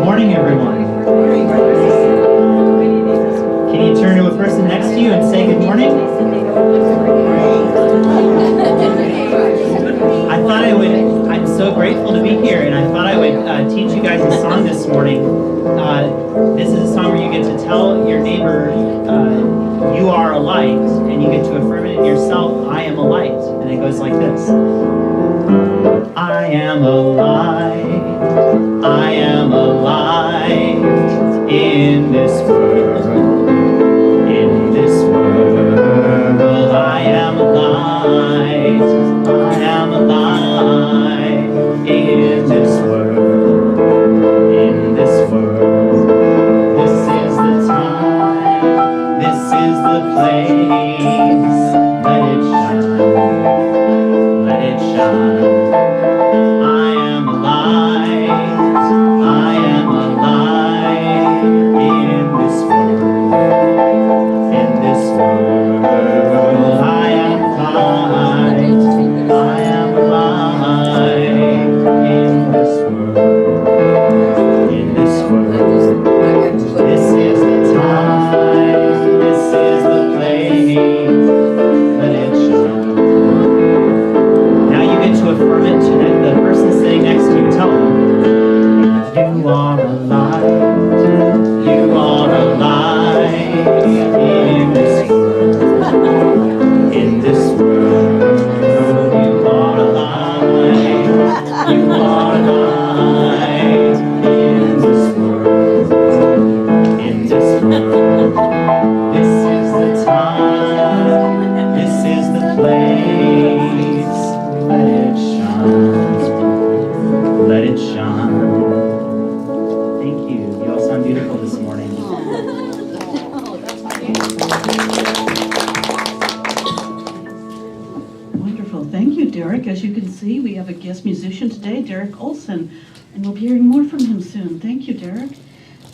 morning, everyone. Can you turn to a person next to you and say good morning? I'm so grateful to be here, and I thought I would teach you guys a song this morning. This is a song where you get to tell your neighbor you are a light, and you get to affirm it in yourself, I am a light. And it goes like this. I am a light, I am a light in this world, I am a light, I am a light in this world, This is the time, this is the place, let it shine, let it shine. As you can see, we have a guest musician today, Derek Olsen, and we'll be hearing more from him soon. Thank you, Derek.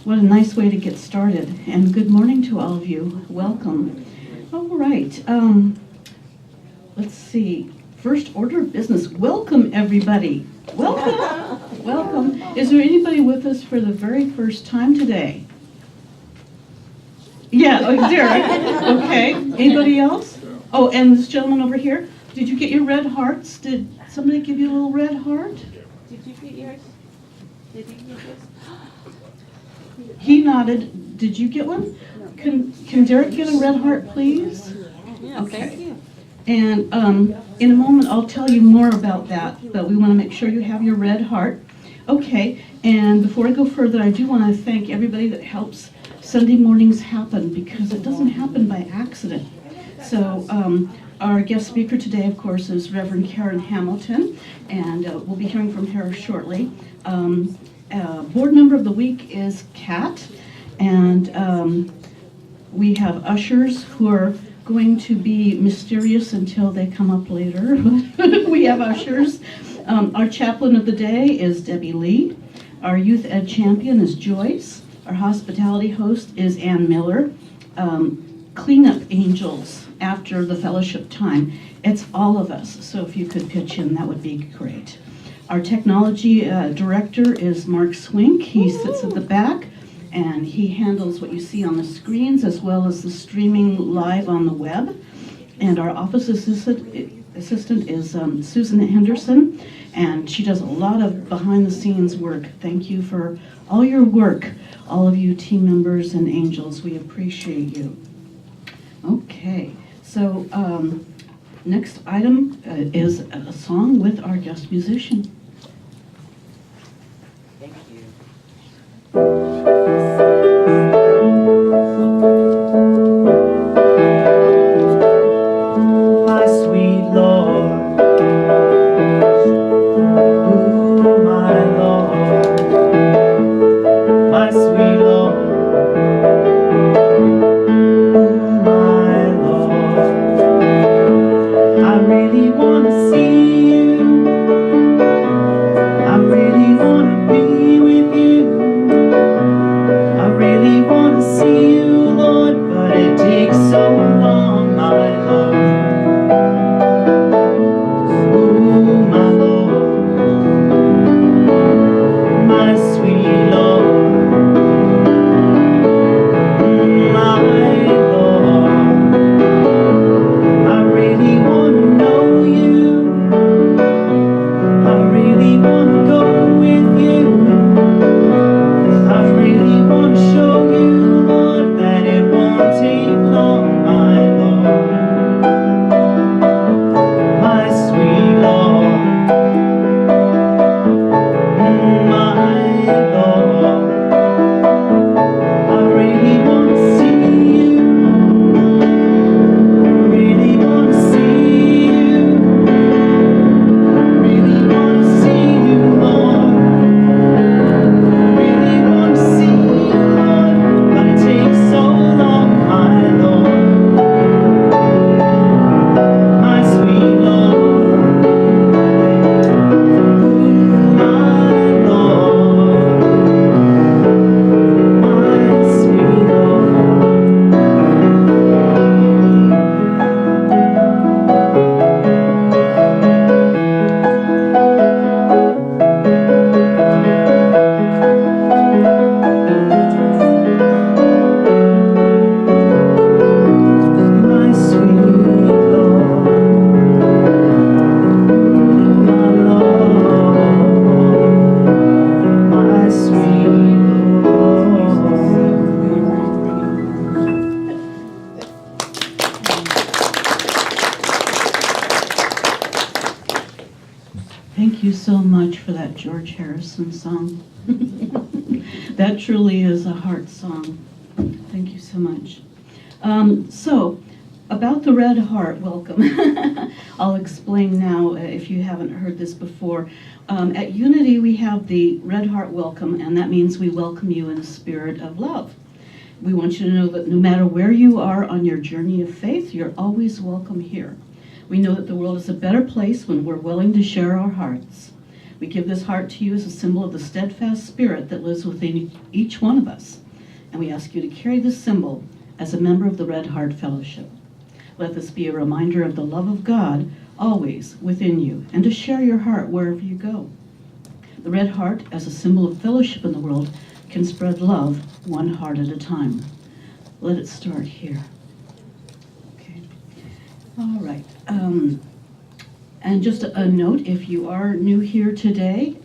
What a nice way to get started, and good morning to all of you. Welcome. All right, let's see. First order of business. Welcome, everybody. Welcome. Welcome. Is there anybody with us for the very first time today? Yeah, Derek. Okay. Anybody else? Oh, and this gentleman over here. Did you get your red hearts? Did somebody give you a little red heart? Did you get yours? Did you get yours? He nodded. Did you get one? Can Derek get a red heart, please? Yeah, okay. Thank you. And in a moment, I'll tell you more about that, but we want to make sure you have your red heart. Okay, and before I go further, I do want to thank everybody that helps Sunday mornings happen, because it doesn't happen by accident. So, our guest speaker today, of course, is Reverend Karen Hamilton, and we'll be hearing from her shortly. Board member of the week is Kat, and we have ushers who are going to be mysterious until they come up later. We have ushers. Our chaplain of the day is Debbie Lee. Our youth ed champion is Joyce. Our hospitality host is Ann Miller. Cleanup angels after the fellowship time. It's all of us, so if you could pitch in, that would be great. Our technology director is Mark Swink. He sits at the back, and he handles what you see on the screens as well as the streaming live on the web. And our office assistant is Susan Henderson, and she does a lot of behind-the-scenes work. Thank you for all your work, all of you team members and angels. We appreciate you. Okay, so next item is a song with our guest musician. Thank you. My sweet Lord, ooh, my Lord, my sweet Lord. I really want to see you. wanna go with you. I really wanna show you, Lord, that it won't take long, my Lord, my sweet Lord, my Lord. I really wanna see you, really wanna see you, really wanna see you, Lord, really wanna see you, Lord, but it takes so long, my Lord, my sweet Lord, my Lord, my sweet Lord. My sweet Lord, my Lord, my sweet Thank you so much for that George Harrison song. That truly is a heart song. Thank you so much. So, about the Red Heart, welcome. I'll explain now if you haven't heard this before. At Unity, we have the Red Heart Welcome, and that means we welcome you in a spirit of love. We want you to know that no matter where you are on your journey of faith, you're always welcome here. We know that the world is a better place when we're willing to share our hearts. We give this heart to you as a symbol of the steadfast spirit that lives within each one of us. And we ask you to carry this symbol as a member of the Red Heart Fellowship. Let this be a reminder of the love of God always within you, and to share your heart wherever you go. The Red Heart, as a symbol of fellowship in the world, can spread love one heart at a time. Let it start here. Okay. All right. And just a note, if you are new here today,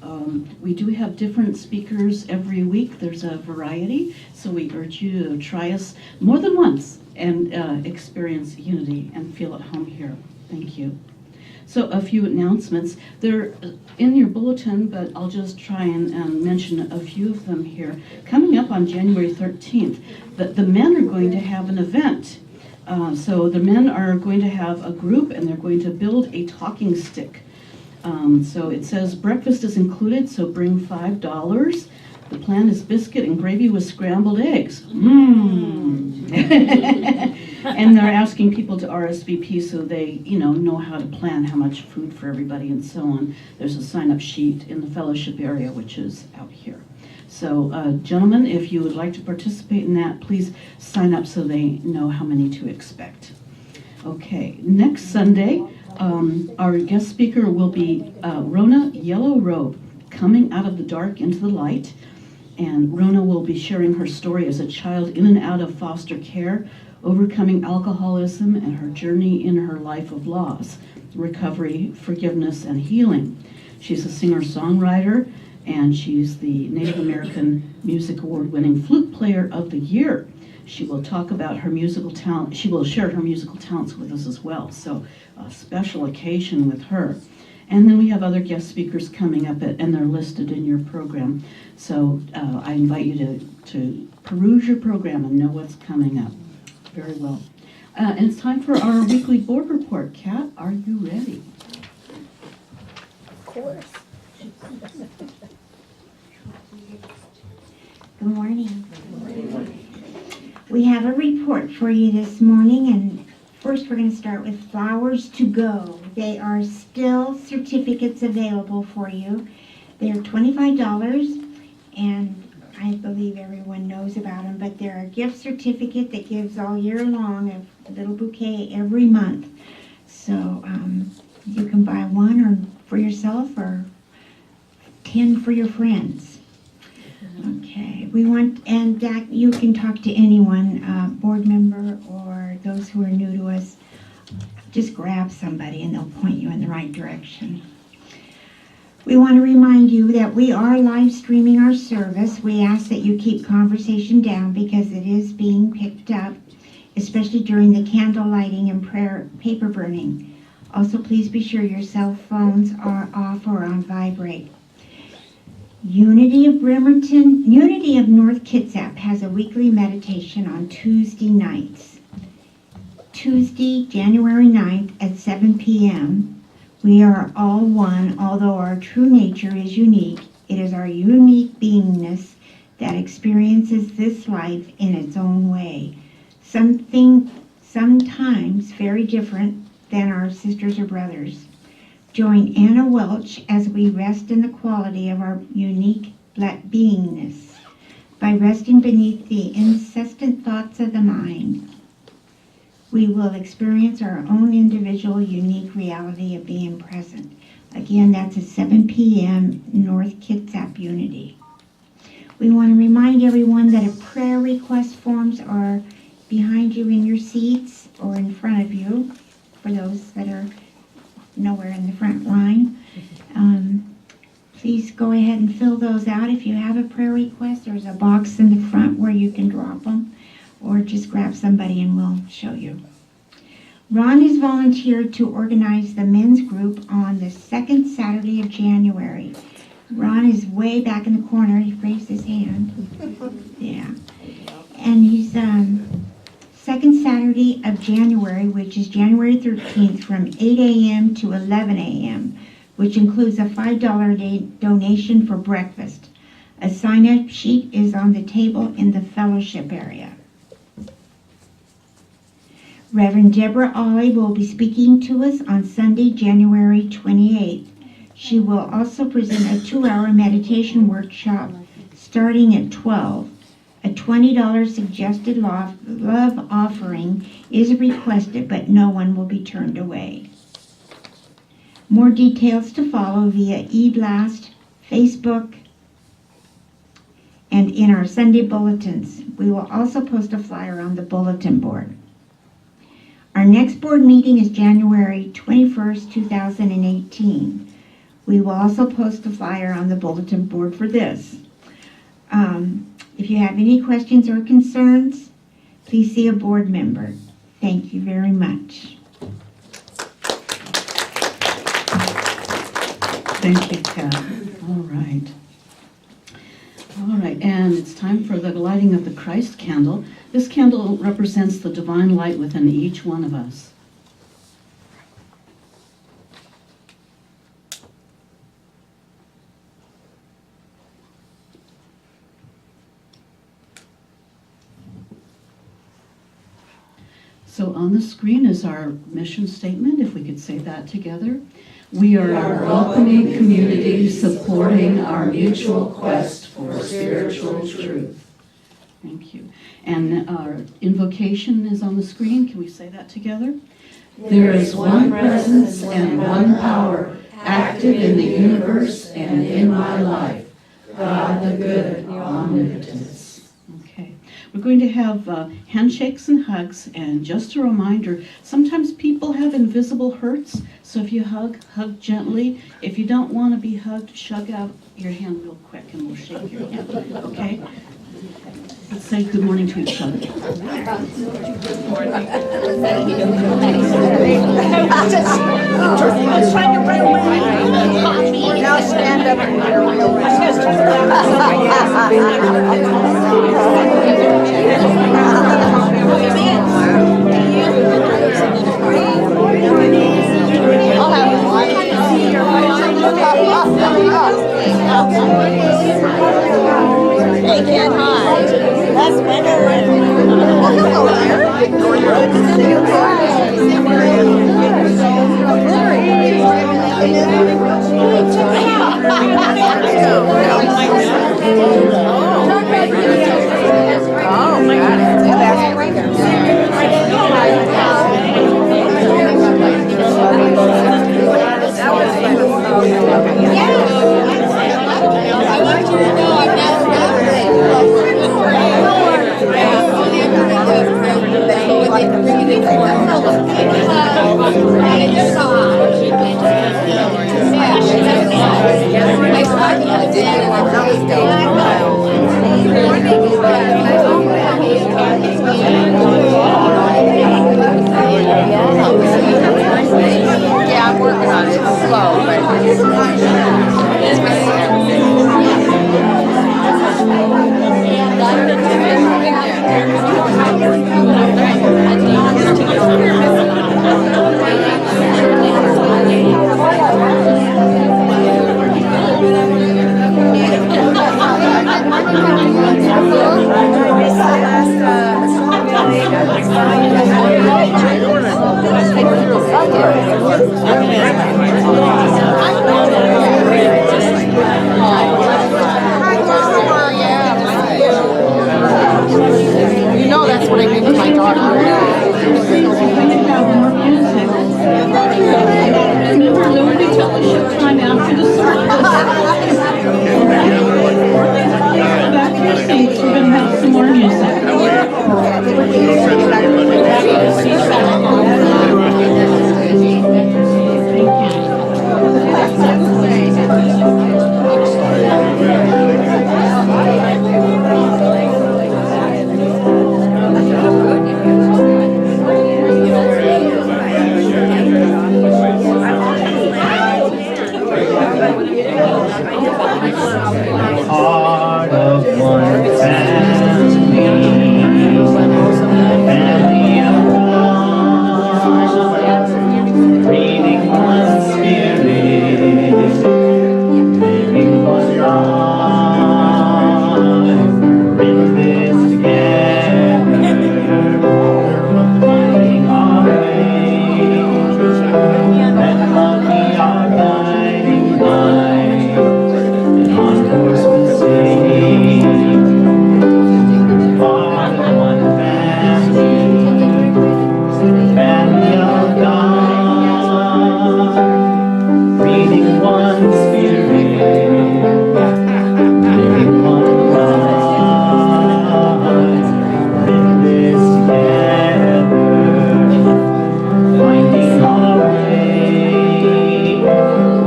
we do have different speakers every week. There's a variety, so we urge you to try us more than once and experience Unity and feel at home here. Thank you. So a few announcements. They're in your bulletin, but I'll just try and mention a few of them here. Coming up on January 13th, the men are going to have an event. So the men are going to have a group, and they're going to build a talking stick. So it says breakfast is included, so bring $5. The plan is biscuit and gravy with scrambled eggs. And they're asking people to RSVP so they, know how to plan how much food for everybody and so on. There's a sign-up sheet in the fellowship area, which is out here. So, gentlemen, if you would like to participate in that, please sign up so they know how many to expect. Okay, next Sunday, our guest speaker will be Rona Yellow Robe, coming out of the dark into the light. And Rona will be sharing her story as a child in and out of foster care, overcoming alcoholism, and her journey in her life of loss, recovery, forgiveness, and healing. She's a singer-songwriter, and she's the Native American Music Award-winning Flute Player of the Year. She will talk about her musical talent. She will share her musical talents with us as well, so a special occasion with her. And then we have other guest speakers coming up, and they're listed in your program. So I invite you to peruse your program and know what's coming up. Very well. And it's time for our weekly board report. Kat, are you ready? Of course. Good morning. We have a report for you this morning, and first we're going to start with Flowers to Go. They are still certificates available for you. They're $25, and I believe everyone knows about them, but they're a gift certificate that gives all year long a little bouquet every month. So you can buy one or for yourself or 10 for your friends. Okay, and you can talk to anyone, board member or those who are new to us. Just grab somebody and they'll point you in the right direction. We want to remind you that we are live streaming our service. We ask that you keep conversation down because it is being picked up, especially during the candle lighting and prayer paper burning. Also, please be sure your cell phones are off or on vibrate. Unity of North Kitsap has a weekly meditation on Tuesday nights. Tuesday, January 9th at 7 p.m. We are all one, although our true nature is unique. It is our unique beingness that experiences this life in its own way. Sometimes very different than our sisters or brothers. Join Anna Welch as we rest in the quality of our unique beingness. By resting beneath the incessant thoughts of the mind, we will experience our own individual unique reality of being present. Again, that's at 7 p.m. North Kitsap Unity. We want to remind everyone that prayer request forms are behind you in your seats or in front of you for those that are nowhere in the front line. Please go ahead and fill those out. If you have a prayer request, there's a box in the front where you can drop them, or just grab somebody and we'll show you. Ron has volunteered to organize the men's group on the second Saturday of January. Ron is way back in the corner. He raised his hand. Yeah. And he's second Saturday of January, which is January 13th, from 8 a.m. to 11 a.m., which includes a $5 donation for breakfast. A sign-up sheet is on the table in the fellowship area. Reverend Deborah Ollie will be speaking to us on Sunday, January 28th. She will also present a 2-hour meditation workshop starting at 12. A $20 suggested love offering is requested, but no one will be turned away. More details to follow via e-blast, Facebook, and in our Sunday bulletins. We will also post a flyer on the bulletin board. Our next board meeting is January 21st, 2018. We will also post a flyer on the bulletin board for this. If you have any questions or concerns, please see a board member. Thank you very much. Thank you, Kat. All right. All right, and it's time for the lighting of the Christ candle. This candle represents the divine light within each one of us. So on the screen is our mission statement, if we could say that together. We are a welcoming community supporting our mutual quest for spiritual truth. Thank you. And our invocation is on the screen. Can we say that together? There is one presence and one power active in the universe and in my life, God the good, omnipotence. Okay. We're going to have handshakes and hugs, and just a reminder, sometimes people have invisible hurts, so if you hug, hug gently. If you don't want to be hugged, shove out your hand real quick and we'll shake your hand, okay? Let's say good morning to each other. Good morning. I was trying to run away. Now stand up and run I'll have one. They can't hide. That's better. Well, hello there. Good to see you Oh, my goodness. I want you to know I'm not You know that's what I mean to my daughter. Remember, nobody tell us showtime after the service. Back to your seats, we're going to have some more music. Part of one family, family of God, breathing one spirit, living one life, we're in this together, finding our way, let love be our guiding light, and on course we'll stay. Part of one family, family of God, breathing one spirit, living one life, we're in this together, finding our way,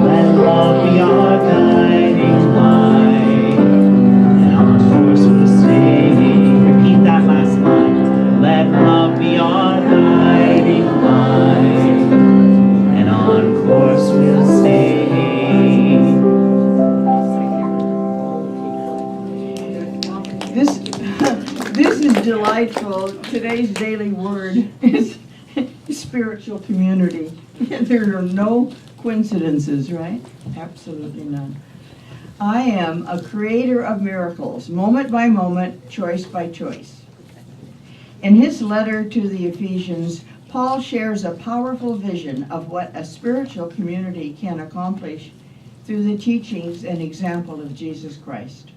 let love be our guiding light, and on course we'll stay. Repeat that last line. Let love be our guiding light, and on course we'll stay. This is delightful. Today's daily word is spiritual community. There are no coincidences, right? Absolutely none. I am a creator of miracles, moment by moment, choice by choice. In his letter to the Ephesians, Paul shares a powerful vision of what a spiritual community can accomplish through the teachings and example of Jesus Christ.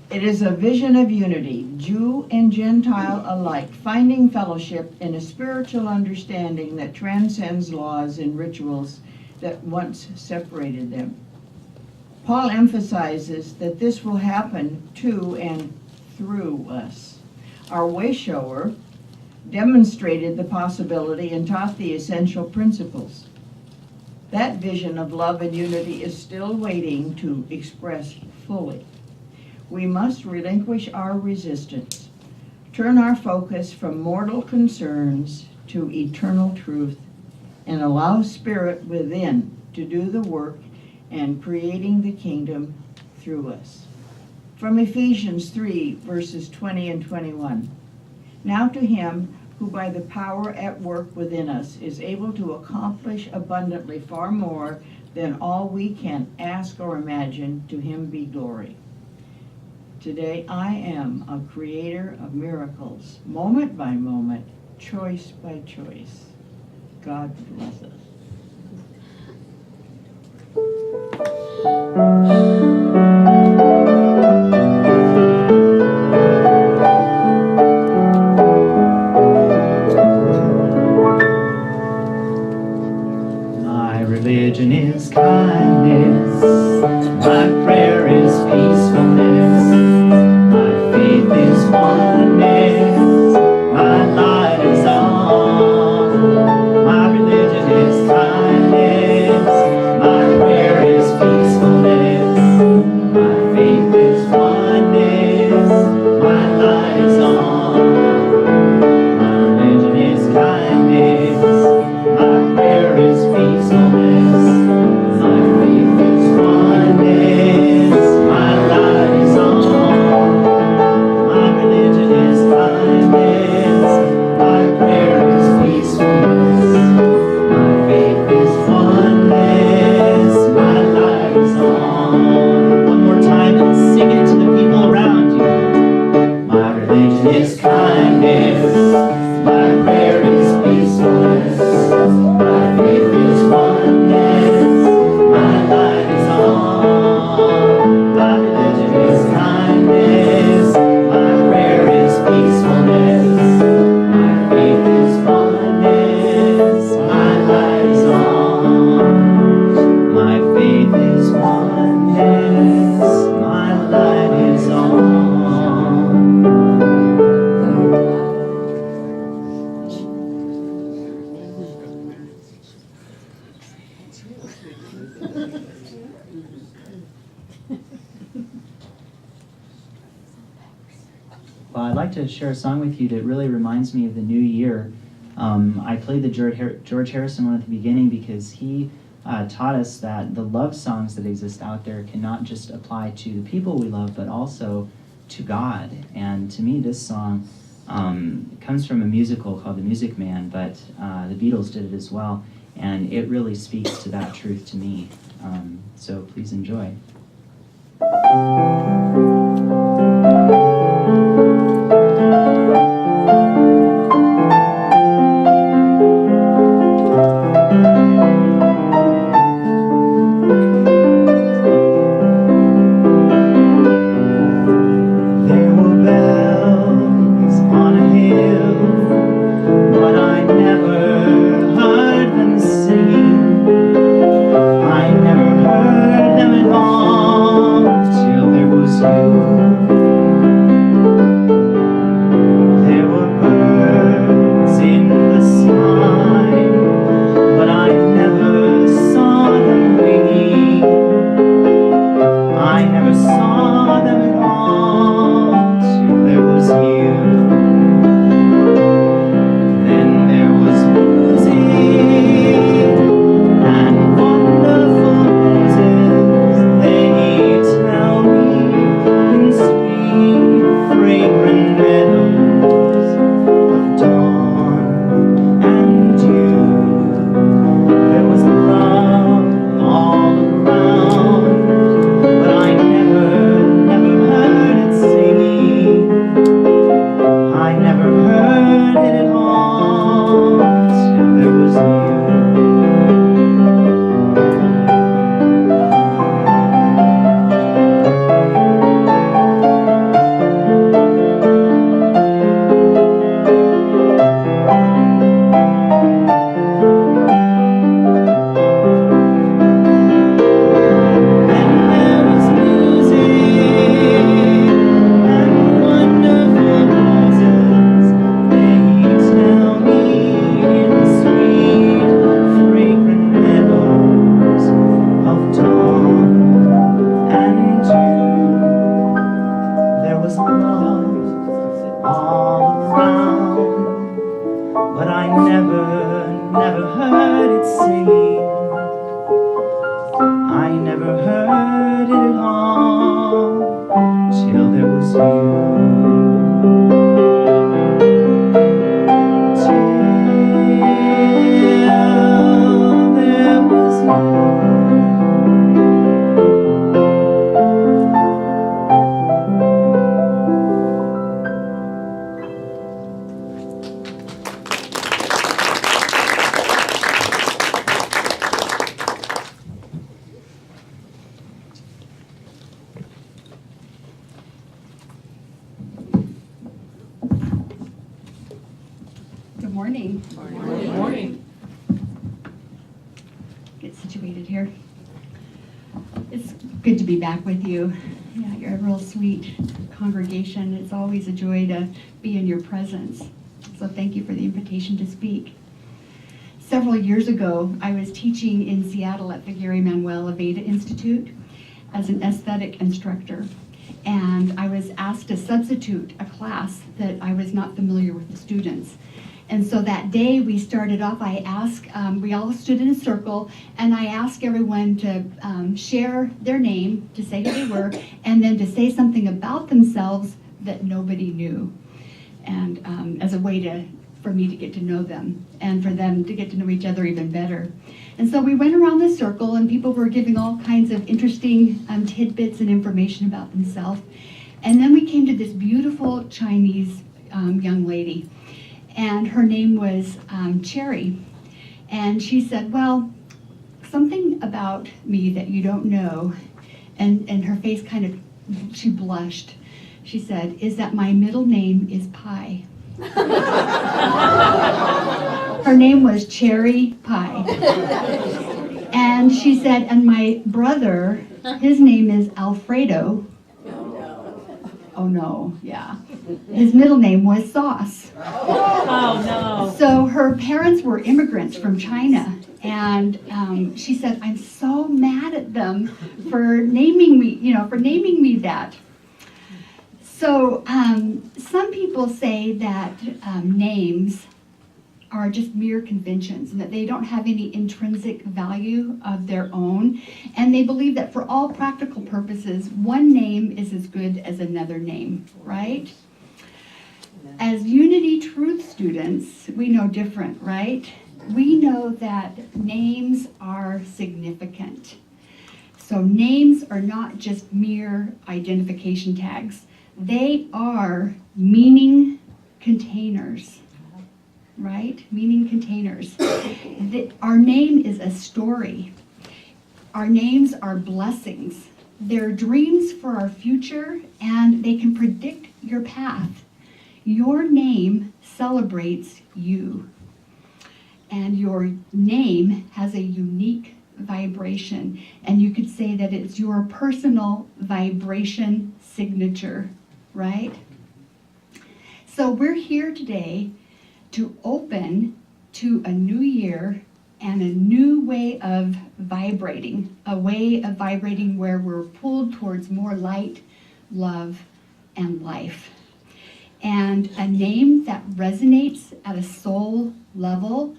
It is a vision of unity, Jew and Gentile alike, finding fellowship in a spiritual understanding that transcends laws and rituals that once separated them. Paul emphasizes that this will happen to and through us. Our way shower demonstrated the possibility and taught the essential principles. That vision of love and unity is still waiting to express fully. We must relinquish our resistance, turn our focus from mortal concerns to eternal truth, and allow Spirit within to do the work and creating the kingdom through us. From Ephesians 3, verses 20 and 21. Now to him who by the power at work within us is able to accomplish abundantly far more than all we can ask or imagine, to him be glory. Today I am a creator of miracles, moment by moment, choice by choice. God bless us. My religion is kindness, my prayer is peacefulness, my faith is oneness, my light is on. My religion is kindness, my prayer is peacefulness. Well, I'd like to share a song with you that really reminds me of the new year. I played the George Harrison one at the beginning because he taught us that the love songs that exist out there can not just apply to the people we love, but also to God. And to me, this song comes from a musical called The Music Man, but the Beatles did it as well, and it really speaks to that truth to me. So please enjoy. Good morning. Good morning. Get situated here. It's good to be back with you. Yeah, you're a real sweet congregation. It's always a joy to be in your presence. So thank you for the invitation to speak. Several years ago, I was teaching in Seattle at the Gary Manuel Aveda Institute as an aesthetic instructor. And I was asked to substitute a class that I was not familiar with the students. And so that day we started off, we all stood in a circle, and I asked everyone to share their name, to say who they were, and then to say something about themselves that nobody knew. And as a way for me to get to know them, and for them to get to know each other even better. And so we went around the circle, and people were giving all kinds of interesting tidbits and information about themselves. And then we came to this beautiful Chinese young lady. And her name was Cherry. And she said, well, something about me that you don't know. And her face she blushed. She said, is that my middle name is Pie. Her name was Cherry Pie. And she said, and my brother, his name is Alfredo. Oh no, yeah. His middle name was Sauce. Oh, no. So her parents were immigrants from China, and she said, I'm so mad at them for naming me that. So some people say that names are just mere conventions and that they don't have any intrinsic value of their own. And they believe that for all practical purposes, one name is as good as another name, right? As Unity Truth students, we know different, right? We know that names are significant. So names are not just mere identification tags. They are meaning containers, right? Meaning containers. Our name is a story. Our names are blessings. They're dreams for our future, and they can predict your path. Your name celebrates you. And your name has a unique vibration. And you could say that it's your personal vibration signature, right? So we're here today to open to a new year and a new way of vibrating, a way of vibrating where we're pulled towards more light, love, and life. And a name that resonates at a soul level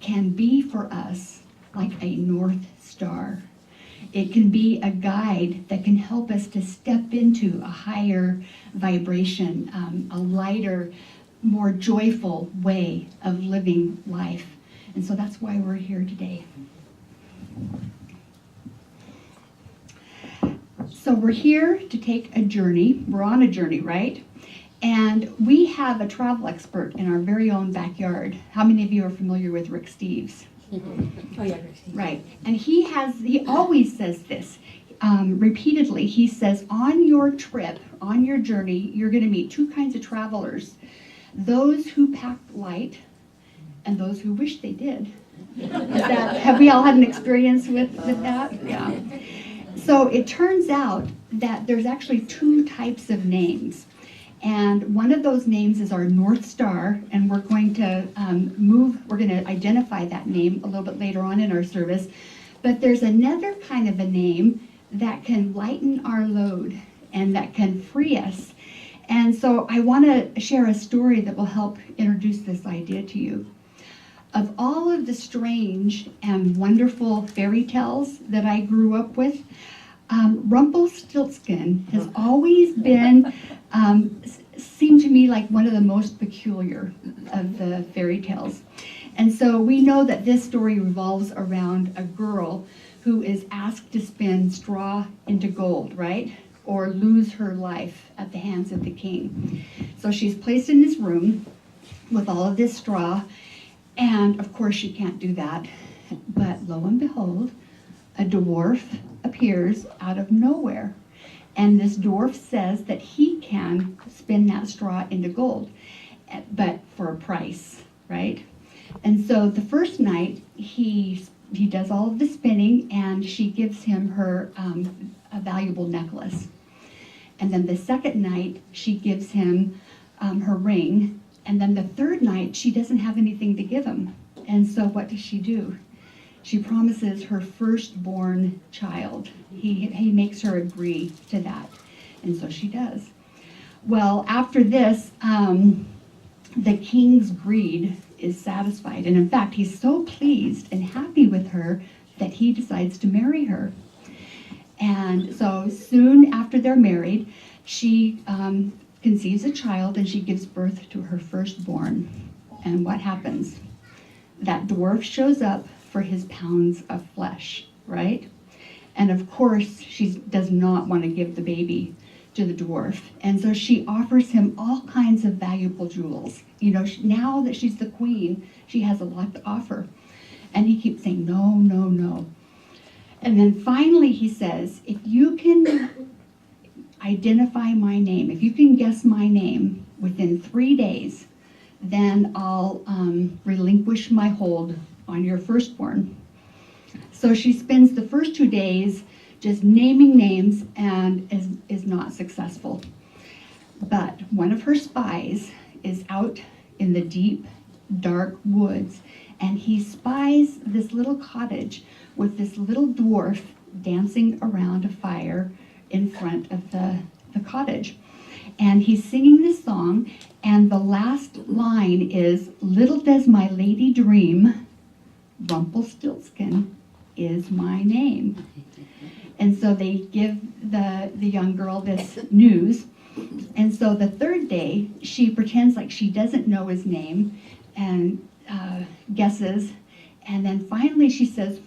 can be for us like a North Star. It can be a guide that can help us to step into a higher vibration, a lighter, more joyful way of living life. And so that's why we're here today. So we're here to take a journey. We're on a journey, right? And we have a travel expert in our very own backyard. How many of you are familiar with Rick Steves? Oh, yeah, Right. And he always says this repeatedly. He says, on your trip, on your journey, you're going to meet two kinds of travelers. Those who packed light and those who wish they did. Have we all had an experience with that? Yeah. So it turns out that there's actually two types of names. And one of those names is our North Star, and we're going to we're going to identify that name a little bit later on in our service. But there's another kind of a name that can lighten our load and that can free us. And so I want to share a story that will help introduce this idea to you. Of all of the strange and wonderful fairy tales that I grew up with, Rumpelstiltskin has always been, seemed to me like one of the most peculiar of the fairy tales. And so we know that this story revolves around a girl who is asked to spin straw into gold, right? Or lose her life at the hands of the king. So she's placed in this room with all of this straw, and of course she can't do that. But lo and behold, a dwarf appears out of nowhere. And this dwarf says that he can spin that straw into gold, but for a price, right? And so the first night, he does all of the spinning, and she gives him her a valuable necklace. And then the second night, she gives him her ring. And then the third night, she doesn't have anything to give him. And so what does she do? She promises her firstborn child. He makes her agree to that. And so she does. Well, after this, the king's greed is satisfied. And in fact, he's so pleased and happy with her that he decides to marry her. And so soon after they're married, she conceives a child and she gives birth to her firstborn. And what happens? That dwarf shows up for his pounds of flesh, right? And of course, she does not want to give the baby to the dwarf. And so she offers him all kinds of valuable jewels. You know, now that she's the queen, she has a lot to offer. And he keeps saying, no, no, no. And then finally he says, if you can identify my name, if you can guess my name within 3 days, then I'll relinquish my hold on your firstborn. So she spends the first 2 days just naming names and is not successful. But one of her spies is out in the deep, dark woods, and he spies this little cottage with this little dwarf dancing around a fire in front of the cottage. And he's singing this song, and the last line is, "Little does my lady dream, Rumpelstiltskin is my name." And so they give the young girl this news. And so the third day, she pretends like she doesn't know his name and guesses. And then finally she says,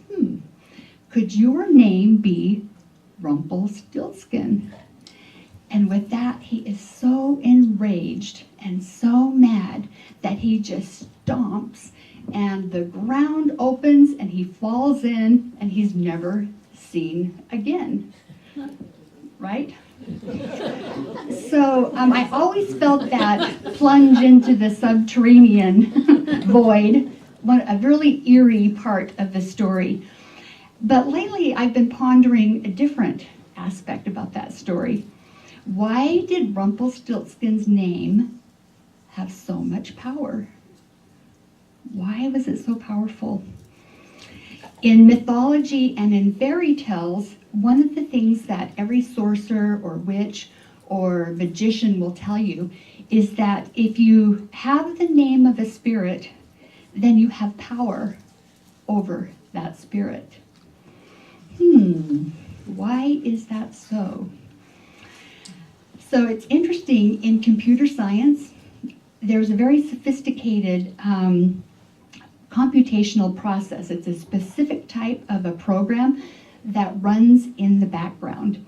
could your name be Rumpelstiltskin? And with that, he is so enraged and so mad that he just stomps, and the ground opens and he falls in, and he's never seen again. Right? So I always felt that plunge into the subterranean void, a really eerie part of the story. But lately I've been pondering a different aspect about that story. Why did Rumpelstiltskin's name have so much power? Why was it so powerful? In mythology and in fairy tales, one of the things that every sorcerer or witch or magician will tell you is that if you have the name of a spirit, then you have power over that spirit. Why is that so? So it's interesting, in computer science, there's a very sophisticated computational process. It's a specific type of a program that runs in the background.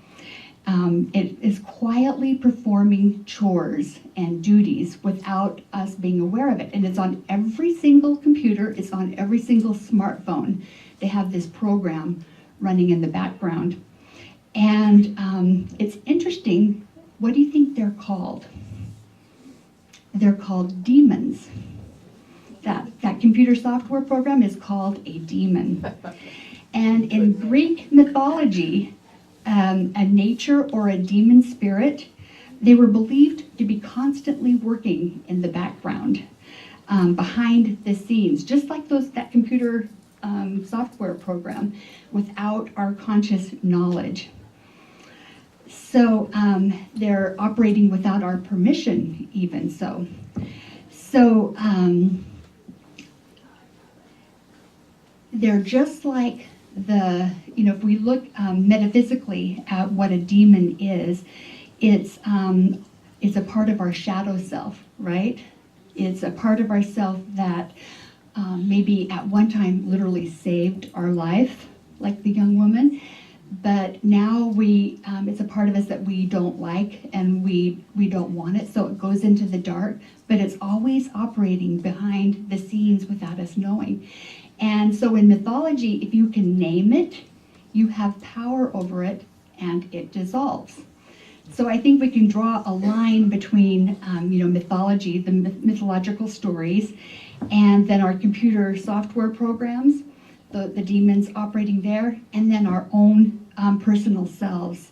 It is quietly performing chores and duties without us being aware of it. And it's on every single computer, it's on every single smartphone. They have this program running in the background. And it's interesting. What do you think they're called? They're called demons. That computer software program is called a demon. And in Greek mythology, a nature or a demon spirit, they were believed to be constantly working in the background, behind the scenes, just like that computer software program, without our conscious knowledge. So they're operating without our permission, even so. So they're just like if we look metaphysically at what a demon is, it's a part of our shadow self, right? It's a part of ourself that maybe at one time literally saved our life, like the young woman. But now it's a part of us that we don't like, and we don't want it, so it goes into the dark, but it's always operating behind the scenes without us knowing. And so in mythology, if you can name it, you have power over it, and it dissolves. So I think we can draw a line between mythology, the mythological stories, and then our computer software programs, the demons operating there, and then our own personal selves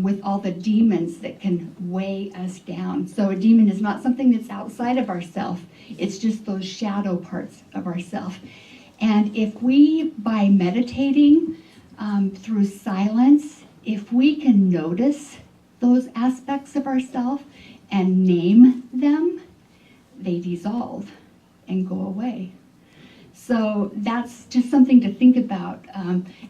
with all the demons that can weigh us down. So a demon is not something that's outside of ourself. It's just those shadow parts of ourself. And if we, by meditating through silence, if we can notice those aspects of ourself and name them, they dissolve and go away. So that's just something to think about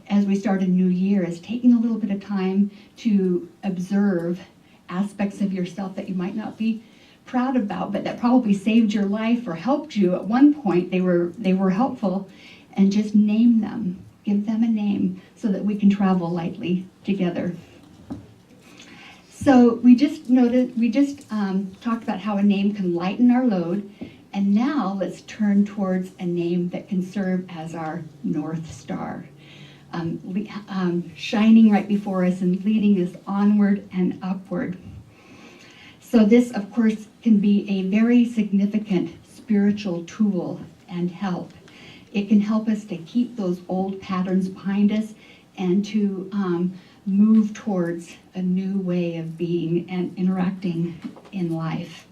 as we start a new year, is taking a little bit of time to observe aspects of yourself that you might not be proud about, but that probably saved your life or helped you at one point. They were helpful, and just name them, give them a name, so that we can travel lightly together. So we just talked about how a name can lighten our load. And now let's turn towards a name that can serve as our North Star, shining right before us and leading us onward and upward. So this, of course, can be a very significant spiritual tool and help. It can help us to keep those old patterns behind us and to move towards a new way of being and interacting in life.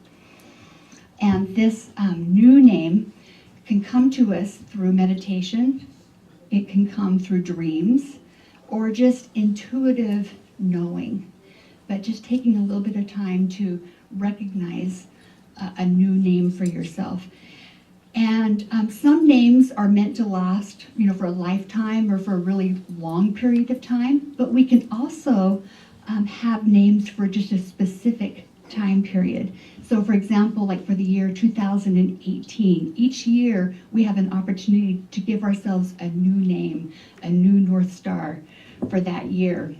And this new name can come to us through meditation, it can come through dreams, or just intuitive knowing. but just taking a little bit of time to recognize a new name for yourself. And some names are meant to last, for a lifetime or for a really long period of time, but we can also have names for just a specific time period. So for example, like for the year 2018, each year we have an opportunity to give ourselves a new name, a new North Star for that year.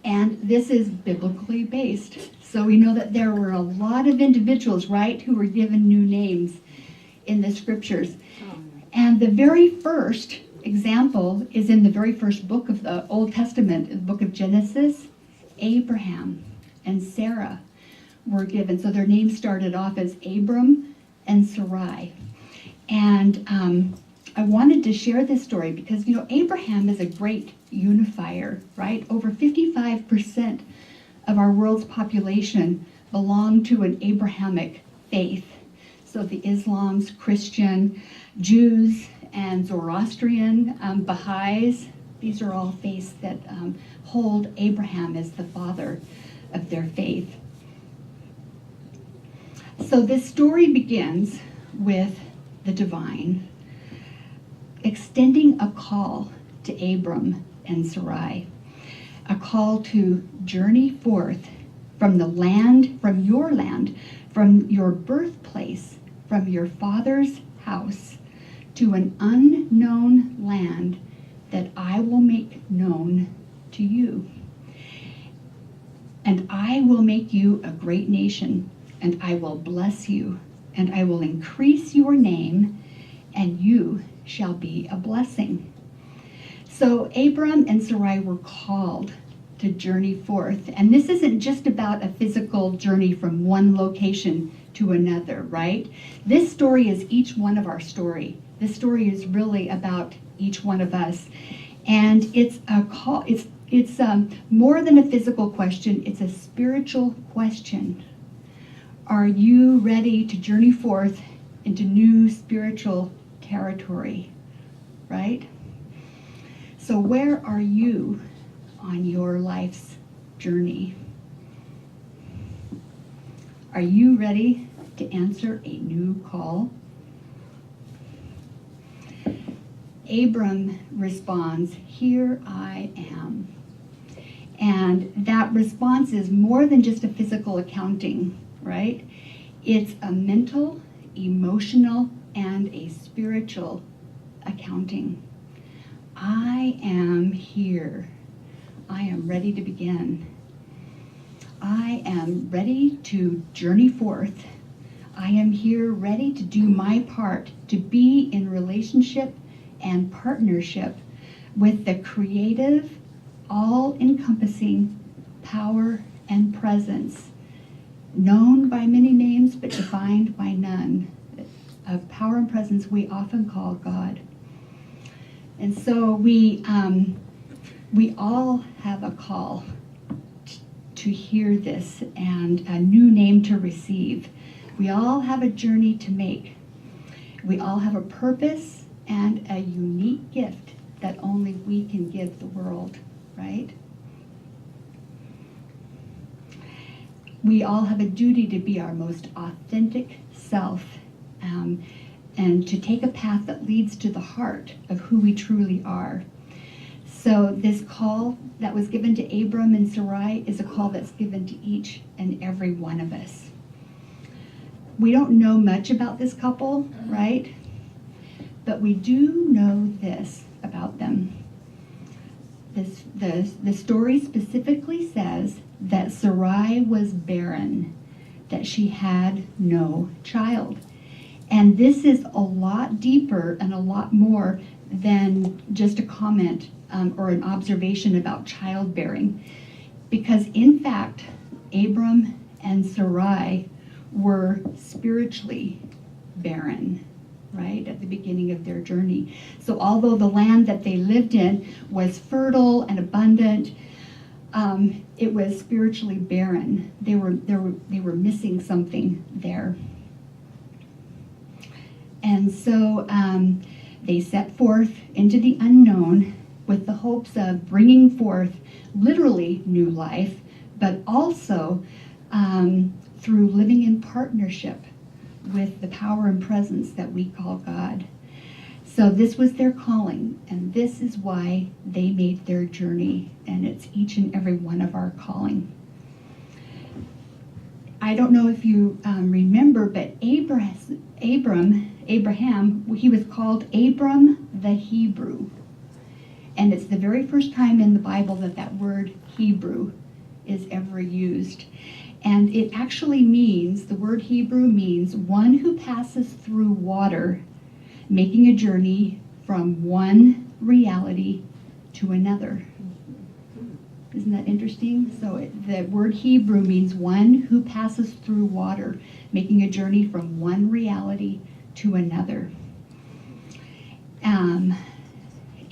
And this is biblically based. So we know that there were a lot of individuals, right, who were given new names in the scriptures. And the very first example is in the very first book of the Old Testament, the book of Genesis. Abraham and Sarah were given. So their names started off as Abram and Sarai. And I wanted to share this story because, Abraham is a great unifier, right? Over 55% of our world's population belong to an Abrahamic faith. So the Islams, Christian, Jews, and Zoroastrian, Baha'is, these are all faiths that hold Abraham as the father of their faith. So this story begins with the divine extending a call to Abram and Sarai, a call to journey forth from the land, from your birthplace, from your father's house, to an unknown land that I will make known to you. And I will make you a great nation, and I will bless you, and I will increase your name, and you shall be a blessing. So Abram and Sarai were called to journey forth. And this isn't just about a physical journey from one location to another, right? This story is each one of our story. This story is really about each one of us. And it's a call, it's more than a physical question, it's a spiritual question. Are you ready to journey forth into new spiritual territory, right? So where are you on your life's journey? Are you ready to answer a new call? Abram responds, "Here I am." And that response is more than just a physical accounting, right? It's a mental, emotional, and a spiritual accounting. I am here. I am ready to begin. I am ready to journey forth. I am here ready to do my part, to be in relationship and partnership with the creative, all-encompassing power and presence, known by many names but defined by none, of power and presence we often call God. And so we all have a call to hear this and a new name to receive. We all have a journey to make. We all have a purpose and a unique gift that only we can give the world, right? We all have a duty to be our most authentic self, and to take a path that leads to the heart of who we truly are. So this call that was given to Abram and Sarai is a call that's given to each and every one of us. We don't know much about this couple, right? But we do know this about them. The story specifically says that Sarai was barren, that she had no child. And this is a lot deeper and a lot more than just a comment or an observation about childbearing. Because in fact, Abram and Sarai were spiritually barren, right, at the beginning of their journey. So although the land that they lived in was fertile and abundant, it was spiritually barren. They were missing something there. And so they set forth into the unknown with the hopes of bringing forth literally new life, but also through living in partnership with the power and presence that we call God. So this was their calling, and this is why they made their journey, and it's each and every one of our calling. I don't know if you remember, but Abraham, he was called Abram the Hebrew. And it's the very first time in the Bible that that word Hebrew is ever used. And it actually means, the word Hebrew means one who passes through water, making a journey from one reality to another. Isn't that interesting? So the word Hebrew means one who passes through water, making a journey from one reality to another.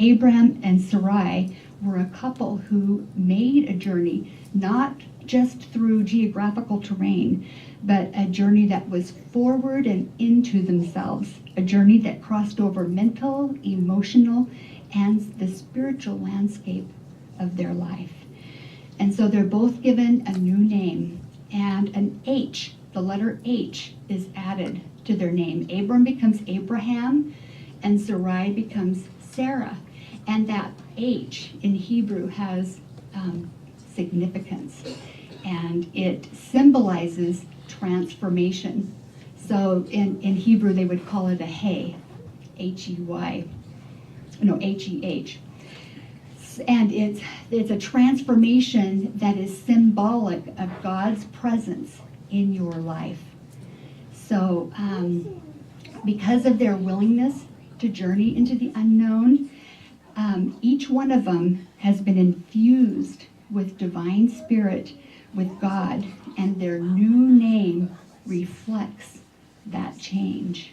Abram and Sarai were a couple who made a journey, not just through geographical terrain, but a journey that was forward and into themselves, a journey that crossed over mental, emotional, and the spiritual landscape of their life. And so they're both given a new name, and an H, the letter H, is added to their name. Abram becomes Abraham, and Sarai becomes Sarah. And that H in Hebrew has significance, and it symbolizes transformation. So in Hebrew, they would call it a hey, H-E-Y, no, H-E-H. And it's a transformation that is symbolic of God's presence in your life. So because of their willingness to journey into the unknown, each one of them has been infused with divine spirit, with God, and their new name reflects that change.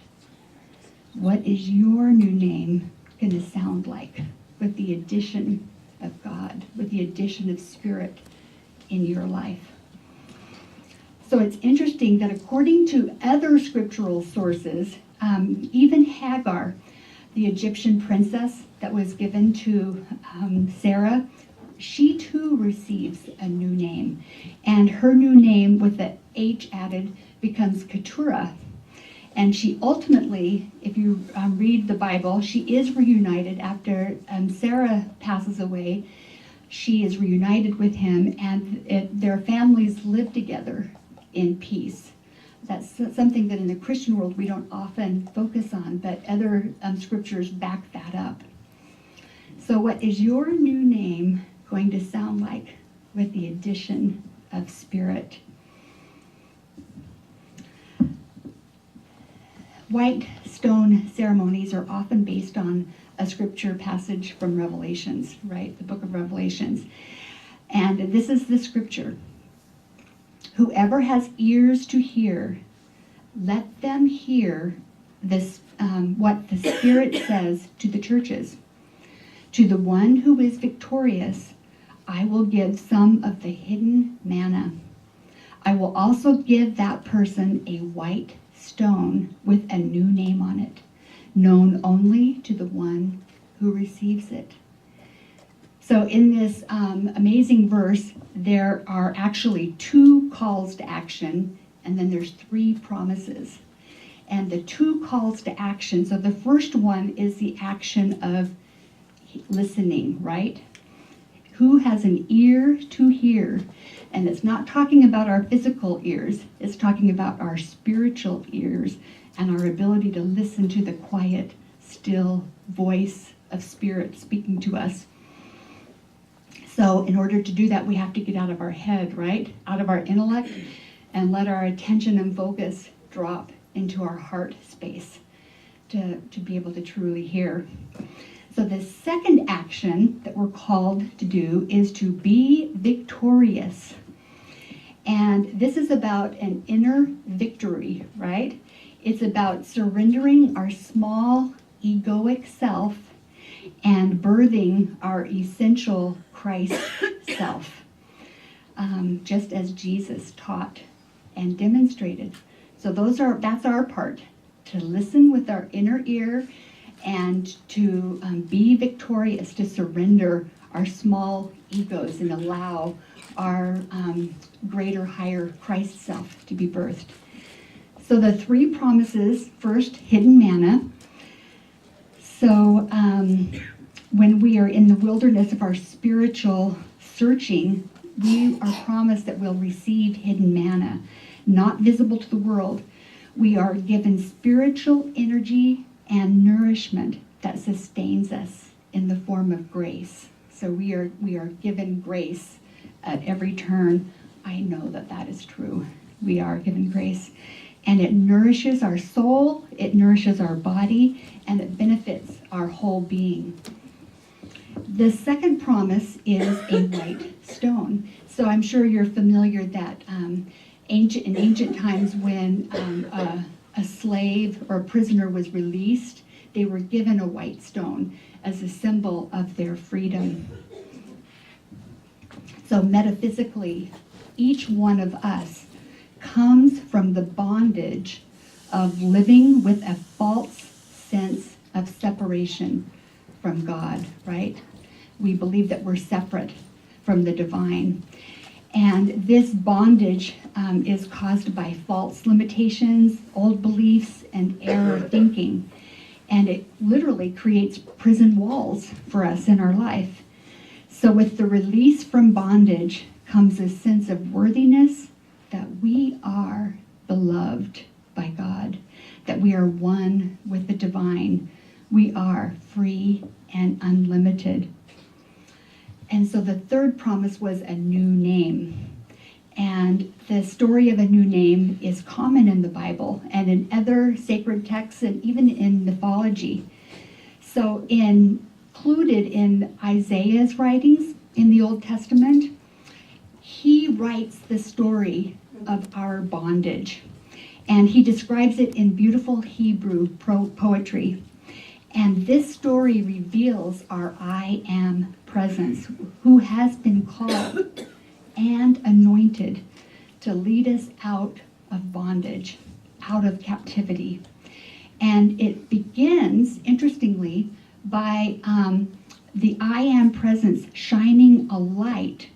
What is your new name going to sound like with the addition of God, with the addition of spirit in your life? So it's interesting that according to other scriptural sources, even Hagar, the Egyptian princess that was given to Sarah, she too receives a new name. And her new name with the H added becomes Keturah. And she ultimately, if you read the Bible, she is reunited after Sarah passes away. She is reunited with him, and their families live together in peace. That's something that in the Christian world we don't often focus on, but other scriptures back that up. So what is your new name going to sound like with the addition of spirit? White stone ceremonies are often based on a scripture passage from Revelations, right? The book of Revelations. And this is the scripture. Whoever has ears to hear, let them hear this, what the Spirit says to the churches. To the one who is victorious, I will give some of the hidden manna. I will also give that person a white stone with a new name on it, known only to the one who receives it. So in this amazing verse, there are actually 2 calls to action, and then there's 3 promises. And the 2 calls to action, so the first one is the action of listening, right? Who has an ear to hear? And it's not talking about our physical ears, it's talking about our spiritual ears and our ability to listen to the quiet, still voice of Spirit speaking to us. So in order to do that, we have to get out of our head, right? Out of our intellect, and let our attention and focus drop into our heart space to be able to truly hear. So the second action that we're called to do is to be victorious. And this is about an inner victory, right? It's about surrendering our small egoic self and birthing our essential Christ self, just as Jesus taught and demonstrated. So that's our part, to listen with our inner ear and to be victorious, to surrender our small egos and allow our greater, higher Christ self to be birthed. So the three promises, first, hidden manna. So when we are in the wilderness of our spiritual searching, we are promised that we'll receive hidden manna, not visible to the world. We are given spiritual energy and nourishment that sustains us in the form of grace. So we are given grace at every turn. I know that that is true. We are given grace. And it nourishes our soul, it nourishes our body, and it benefits our whole being. The second promise is a white stone. So I'm sure you're familiar that in ancient times when a slave or a prisoner was released, they were given a white stone as a symbol of their freedom. So metaphysically, each one of us comes from the bondage of living with a false sense of separation from God, right? We believe that we're separate from the divine. And this bondage is caused by false limitations, old beliefs, and error thinking. And it literally creates prison walls for us in our life. So with the release from bondage comes a sense of worthiness, that we are beloved by God, that we are one with the divine. We are free and unlimited. And so the third promise was a new name. And the story of a new name is common in the Bible and in other sacred texts and even in mythology. So included in Isaiah's writings in the Old Testament, he writes the story of our bondage. And he describes it in beautiful Hebrew poetry. And this story reveals our I am presence, who has been called and anointed to lead us out of bondage, out of captivity. And it begins, interestingly, by the I am presence shining a light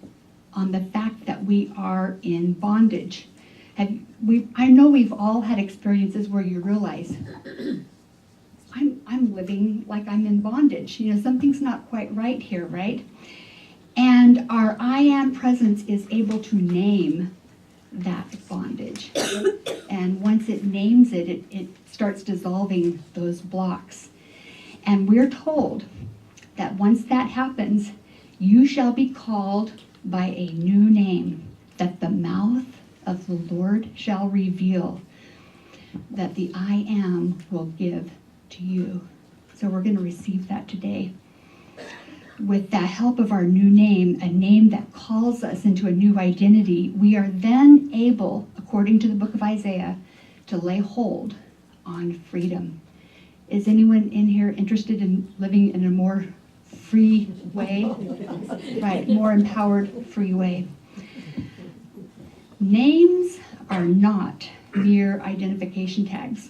on the fact that we are in bondage. I know we've all had experiences where you realize, I'm living like I'm in bondage. You know, something's not quite right here, right? And our I am presence is able to name that bondage. And once it names it, it starts dissolving those blocks. And we're told that once that happens, you shall be called by a new name, that the mouth of the Lord shall reveal, that the I am will give to you. So we're going to receive that today. With the help of our new name, a name that calls us into a new identity, we are then able, according to the book of Isaiah, to lay hold on freedom. Is anyone in here interested in living in a more free way? Right, more empowered, free way. Names are not mere identification tags.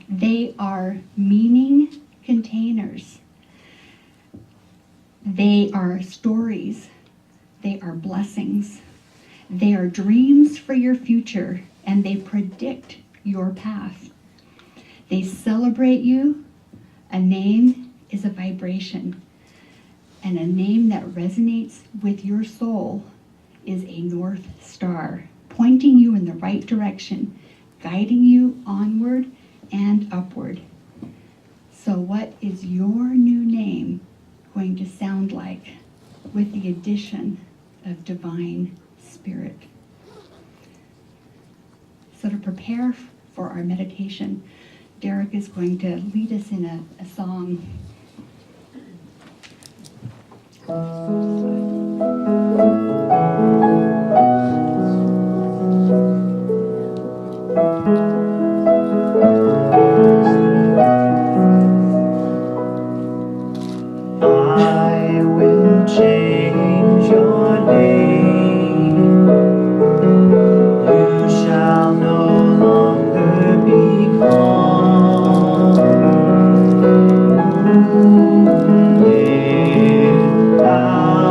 They are meaning containers. They are stories. They are blessings. They are dreams for your future, and they predict your path. They celebrate you. A name is a vibration, and a name that resonates with your soul is a North Star, pointing you in the right direction, guiding you onward and upward. So what is your new name going to sound like with the addition of divine spirit? So to prepare for our meditation, Derek is going to lead us in a song. I will change your name. You shall no longer be called. Live out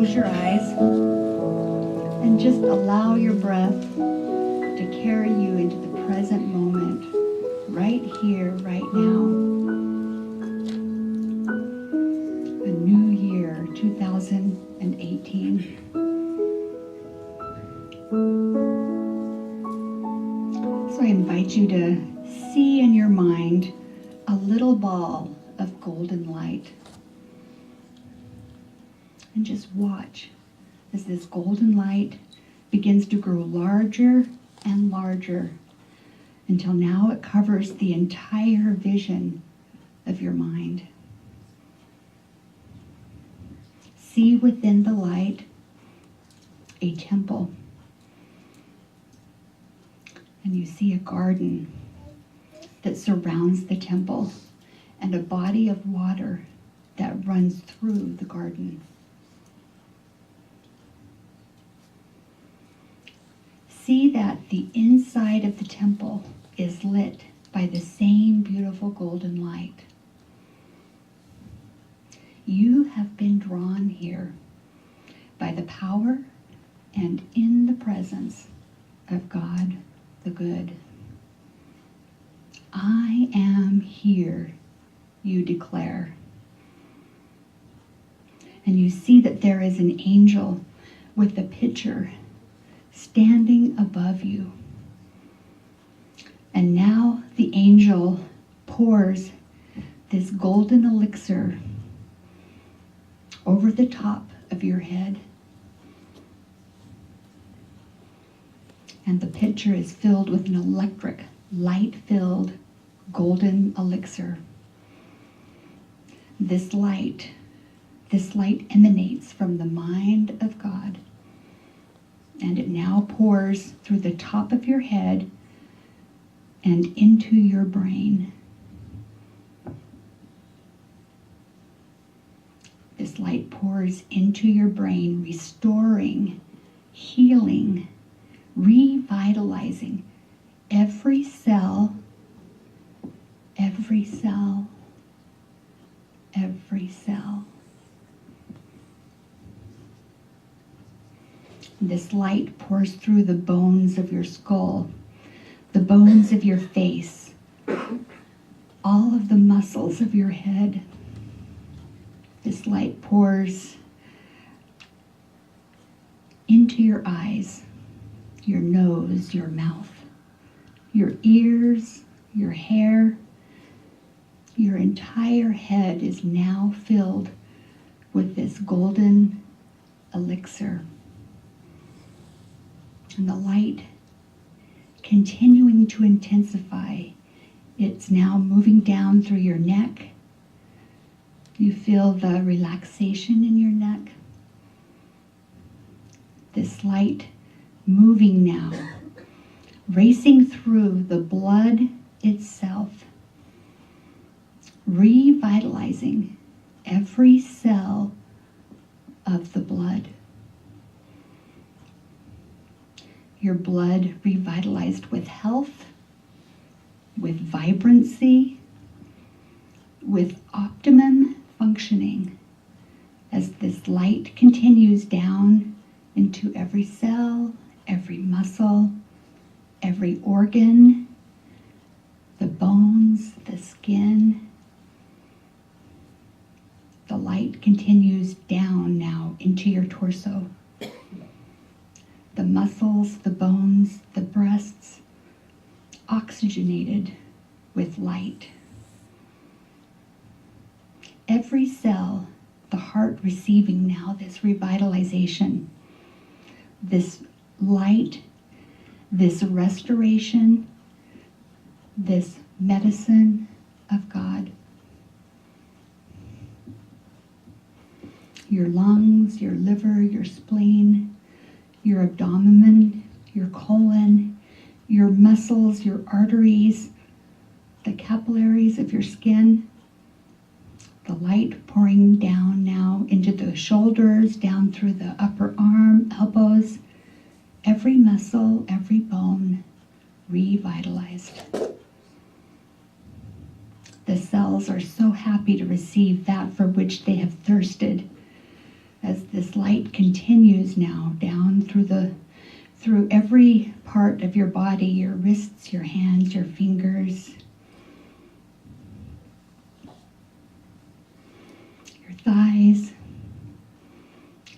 close your eyes and just allow your breath to carry you into the present moment, right here, right now. A new year, 2018. So I invite you to see in your mind a little ball of golden light. And just watch as this golden light begins to grow larger and larger until now it covers the entire vision of your mind. See within the light a temple. And you see a garden that surrounds the temple and a body of water that runs through the garden. See that the inside of the temple is lit by the same beautiful golden light. You have been drawn here by the power and in the presence of God the good. I am here, you declare. And you see that there is an angel with a pitcher standing above you. And now the angel pours this golden elixir over the top of your head. And the pitcher is filled with an electric, light-filled golden elixir. This light emanates from the mind of God. And it now pours through the top of your head and into your brain. This light pours into your brain, restoring, healing, revitalizing every cell, every cell, every cell. This light pours through the bones of your skull, the bones of your face, all of the muscles of your head. This light pours into your eyes, your nose, your mouth, your ears, your hair. Your entire head is now filled with this golden elixir. And the light continuing to intensify. It's now moving down through your neck. You feel the relaxation in your neck. This light moving now, racing through the blood itself, revitalizing every cell of the blood. Your blood revitalized with health, with vibrancy, with optimum functioning as this light continues down into every cell, every muscle, every organ, the bones, the skin. The light continues down now into your torso. The muscles, the bones, the breasts, oxygenated with light. Every cell, the heart receiving now this revitalization, this light, this restoration, this medicine of God. Your lungs, your liver, your spleen, your abdomen, your colon, your muscles, your arteries, the capillaries of your skin. The light pouring down now into the shoulders, down through the upper arm, elbows, every muscle, every bone revitalized. The cells are so happy to receive that for which they have thirsted as this light continues now down through every part of your body, your wrists, your hands, your fingers, your thighs.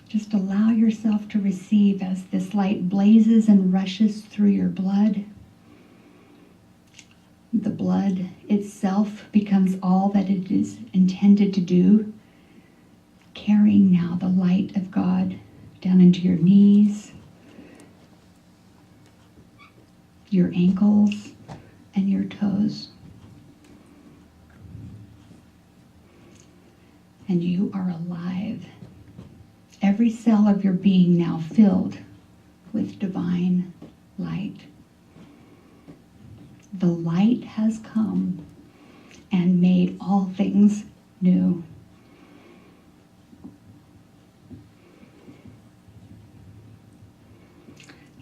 Just allow yourself to receive as this light blazes and rushes through your blood. The blood itself becomes all that it is intended to do, carrying now the light of God down into your knees, your ankles, and your toes. And you are alive. Every cell of your being now filled with divine light. The light has come and made all things new.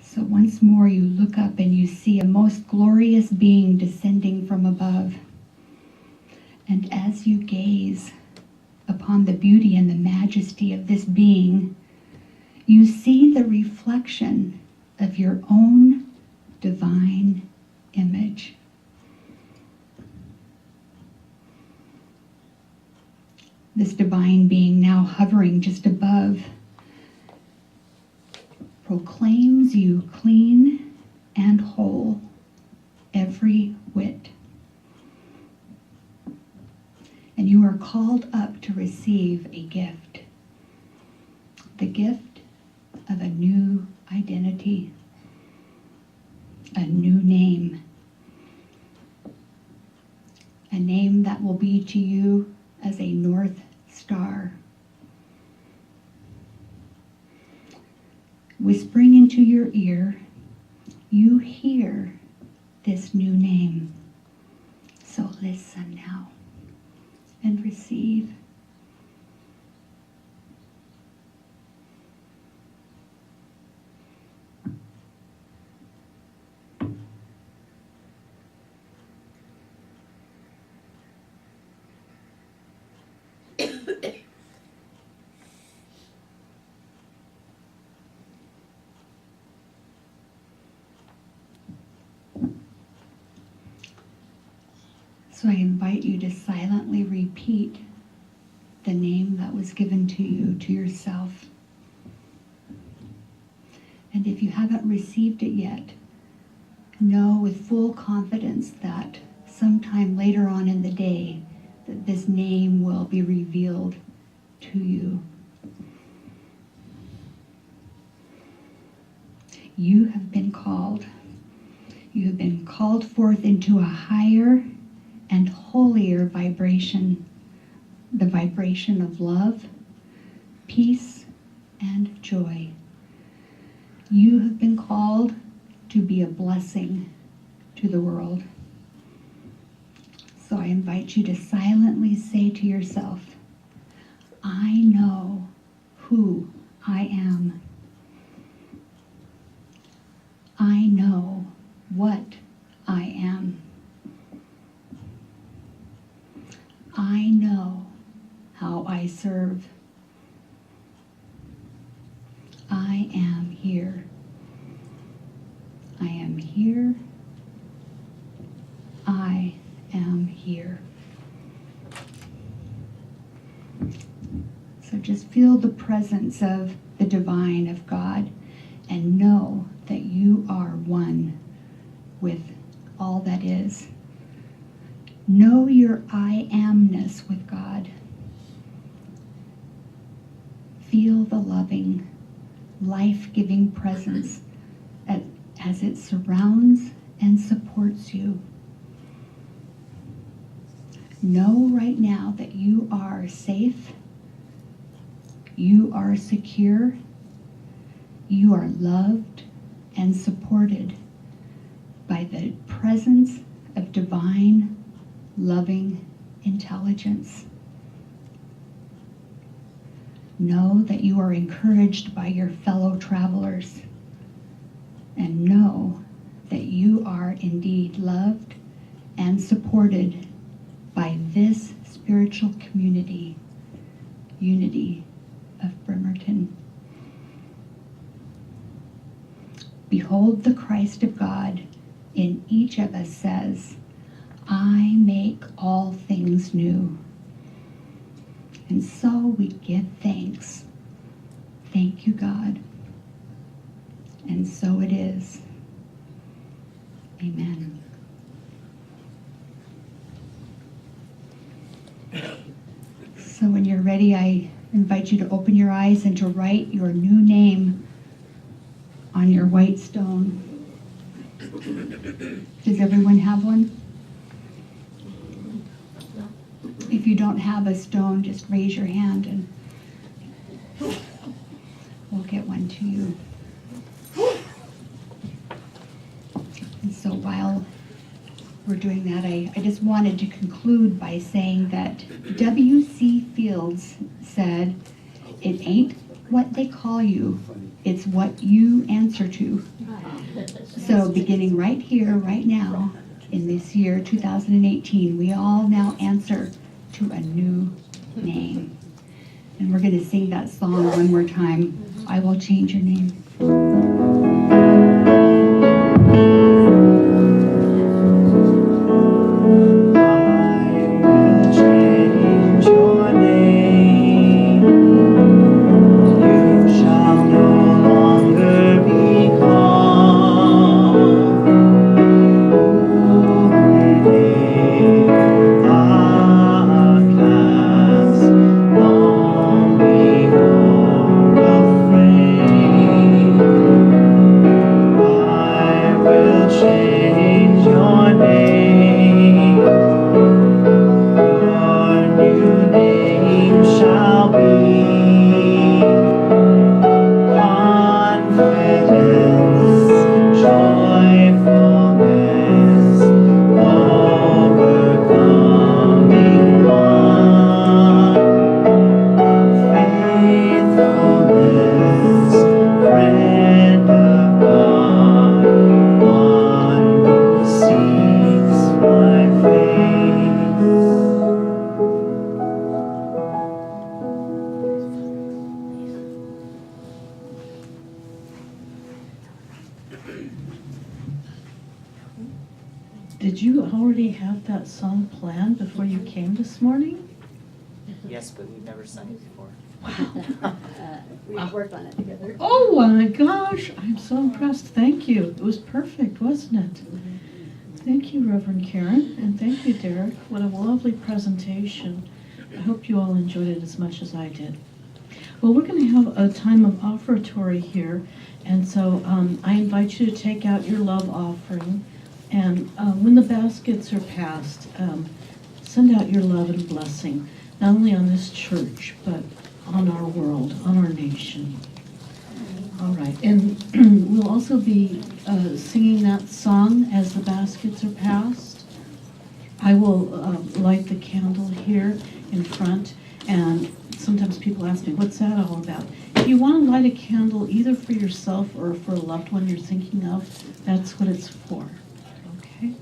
So once more you look up and you see a most glorious being descending from above. And as you gaze upon the beauty and the majesty of this being, you see the reflection of your own divine image. This divine being, now hovering just above, proclaims you clean and whole, every whit. And you are called up to receive a gift. The gift of a new identity, a new name. A name that will be to you as a North Star. Whispering into your ear, you hear this new name. So listen now and receive. So I invite you to silently repeat the name that was given to you, to yourself. And if you haven't received it yet, know with full confidence that sometime later on in the day, that this name will be revealed to you. You have been called. You have been called forth into a higher and holier vibration, the vibration of love, peace, and joy. You have been called to be a blessing to the world. So I invite you to silently say to yourself, I know who I am. I know what I am. I know how I serve. I am here. I am here. I am here. So just feel the presence of the divine of God and know that you are one with all that is. Know your I amness with God. Feel the loving, life-giving presence as it surrounds and supports you. Know right now that you are safe, you are secure, you are loved and supported by the presence of divine, loving intelligence. Know that you are encouraged by your fellow travelers, and know that you are indeed loved and supported by this spiritual community, unity of Bremerton. Behold, the Christ of God in each of us says, I make all things new. And so we give thanks. Thank you, God. And so it is. Amen. So when you're ready, I invite you to open your eyes and to write your new name on your white stone. Does everyone have one? If you don't have a stone, just raise your hand and we'll get one to you. And so while we're doing that, I just wanted to conclude by saying that W.C. Fields said, it ain't what they call you, it's what you answer to. So beginning right here, right now, in this year, 2018, we all now answer to a new name. And we're going to sing that song one more time. I will change your name. Did you already have that song planned before you came this morning? Yes, but we've never sung it before. We've worked on it together. Oh my gosh, I'm so impressed. Thank you. It was perfect, wasn't it? Thank you, Reverend Karen, and thank you, Derek. What a lovely presentation. I hope you all enjoyed it as much as I did. Well, we're going to have a time of offertory here, and so I invite you to take out your love offering, and when the baskets are passed, send out your love and blessing, not only on this church, but on our world, on our nation. All right, and we'll also be singing that song as the baskets are passed. I will light the candle here in front, and sometimes people ask me, what's that all about? If you want to light a candle either for yourself or for a loved one you're thinking of, that's what it's for. Okay?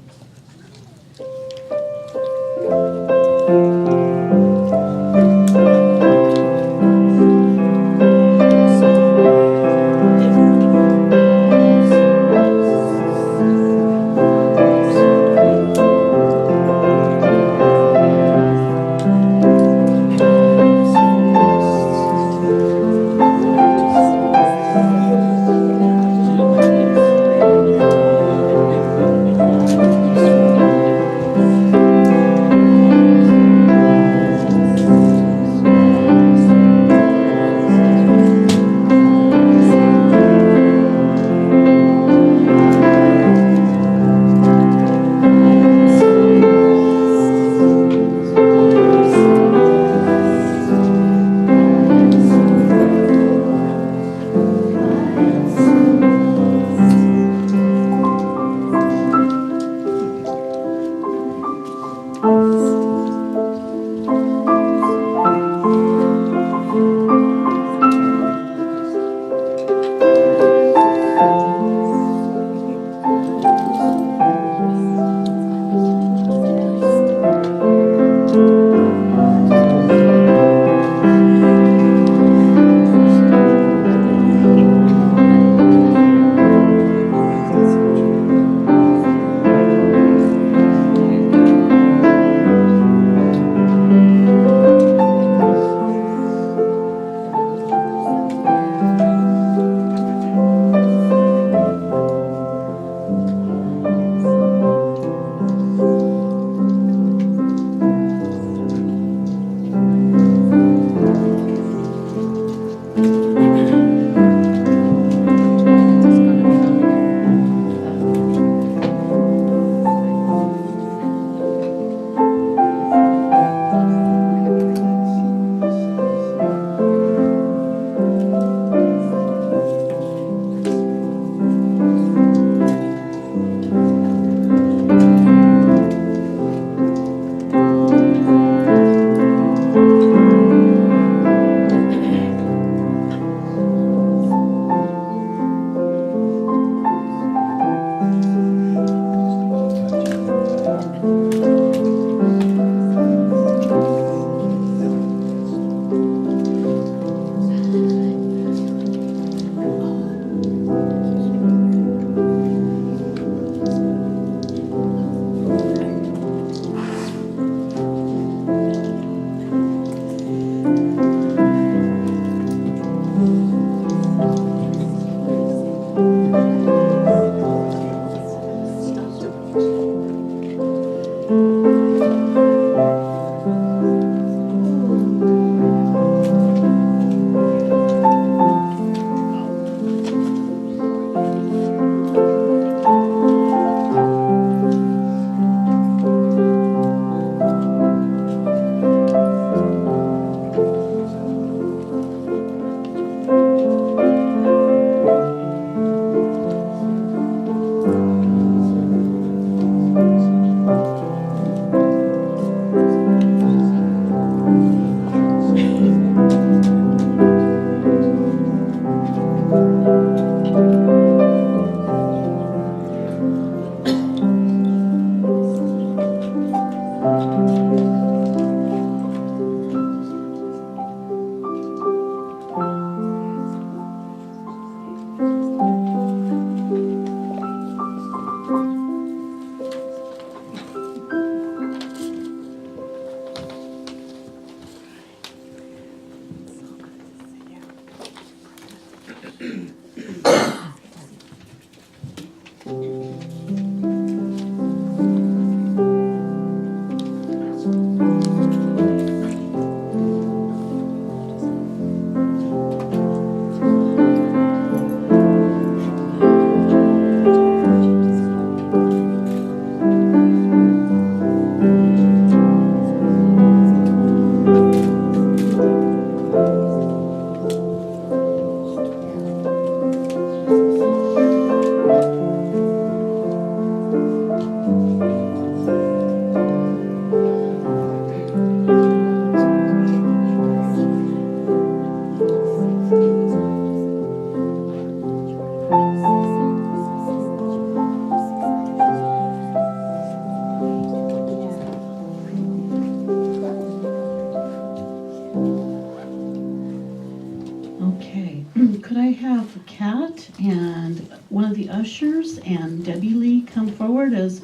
Okay, could I have Kat and one of the ushers and Debbie Lee come forward as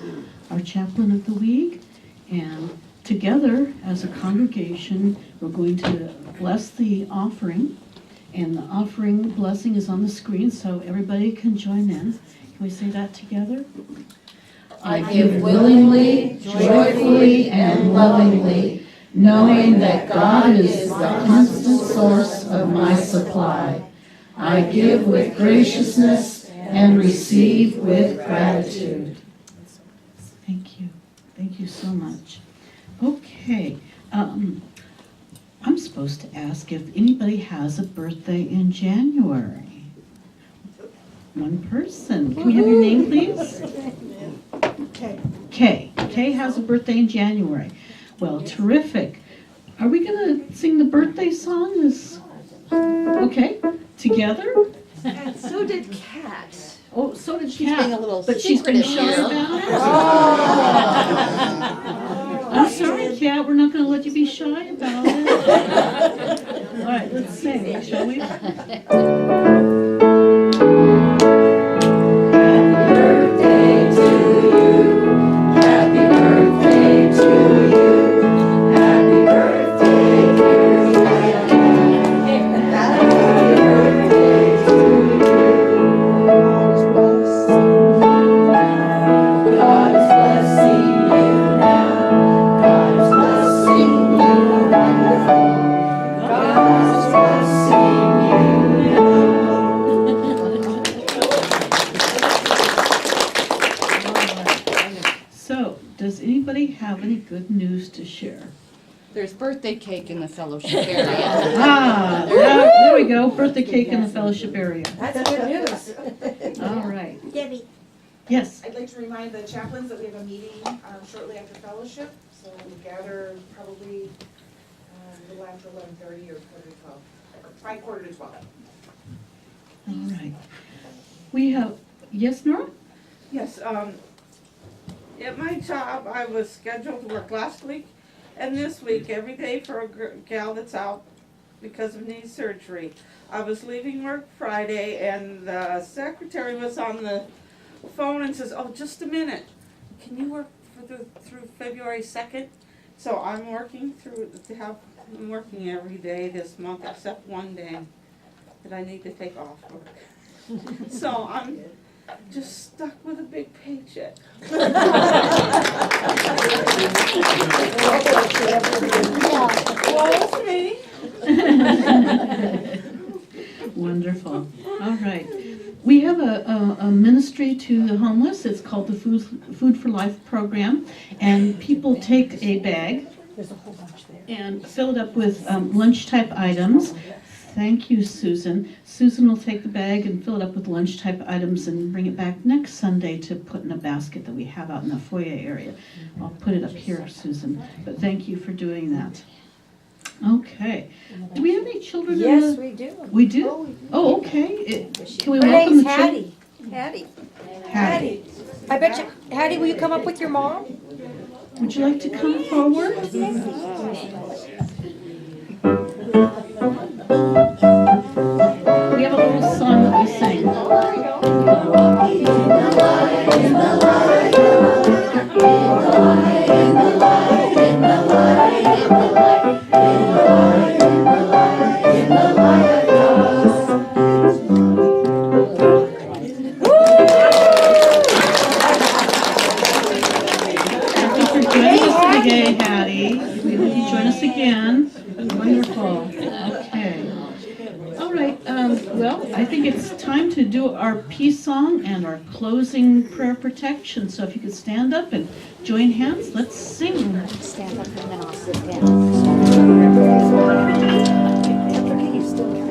our chaplain of the week? And together, as a congregation, we're going to bless the offering. And the offering blessing is on the screen, so everybody can join in. Can we say that together? I give willingly, joyfully, and lovingly, knowing that God is the constant source of my supply. I give with graciousness and receive with gratitude. Thank you. Thank you so much. Okay, I'm supposed to ask if anybody has a birthday in January. One person. Can we have your name, please? Kay. Kay has a birthday in January. Well, terrific. Are we going to sing the birthday song? Okay, together? And so did Kat. Oh, so did She's Kat. being a little But she's been secretive shy here. about it? I'm sorry, Kat, we're not going to let you be shy about it. All right, let's sing, shall we? So, does anybody have any good news to share? There's birthday cake in the fellowship area. There we go, birthday cake in the fellowship area. That's good news. All right, Debbie, yes. I'd like to remind the chaplains that we have a meeting shortly after fellowship, so we gather probably a little after 11:30 or 12, or by 11:45. All right. We have, yes, Nora? Yes, at my job, I was scheduled to work last week and this week, every day for a gal that's out because of knee surgery. I was leaving work Friday and the secretary was on the phone and says, "Oh, just a minute. Can you work through February 2nd? So I'm working I'm working every day this month except one day that I need to take off work. So I'm just stuck with a big paycheck. Woe is me. Wonderful. All right. We have a ministry to the homeless. It's called the Food for Life program. And people take a bag and fill it up with lunch-type items. Thank you, Susan. Susan will take the bag and fill it up with lunch-type items and bring it back next Sunday to put in a basket that we have out in the foyer area. I'll put it up here, Susan. But thank you for doing that. Okay. Do we have any children? Yes, we do. We do? Oh, okay. Can we Her welcome name's the children? Hattie. Hattie. I bet you, Hattie, will you come up with your mom? Would you like to come forward? We have a little song that we sing. think it's time to do our peace song and our closing prayer protection. So if you could stand up and join hands, let's sing. Stand up and then I'll sit down. That's okay, you still got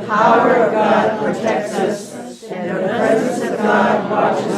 power of God protects us, and the presence of God watches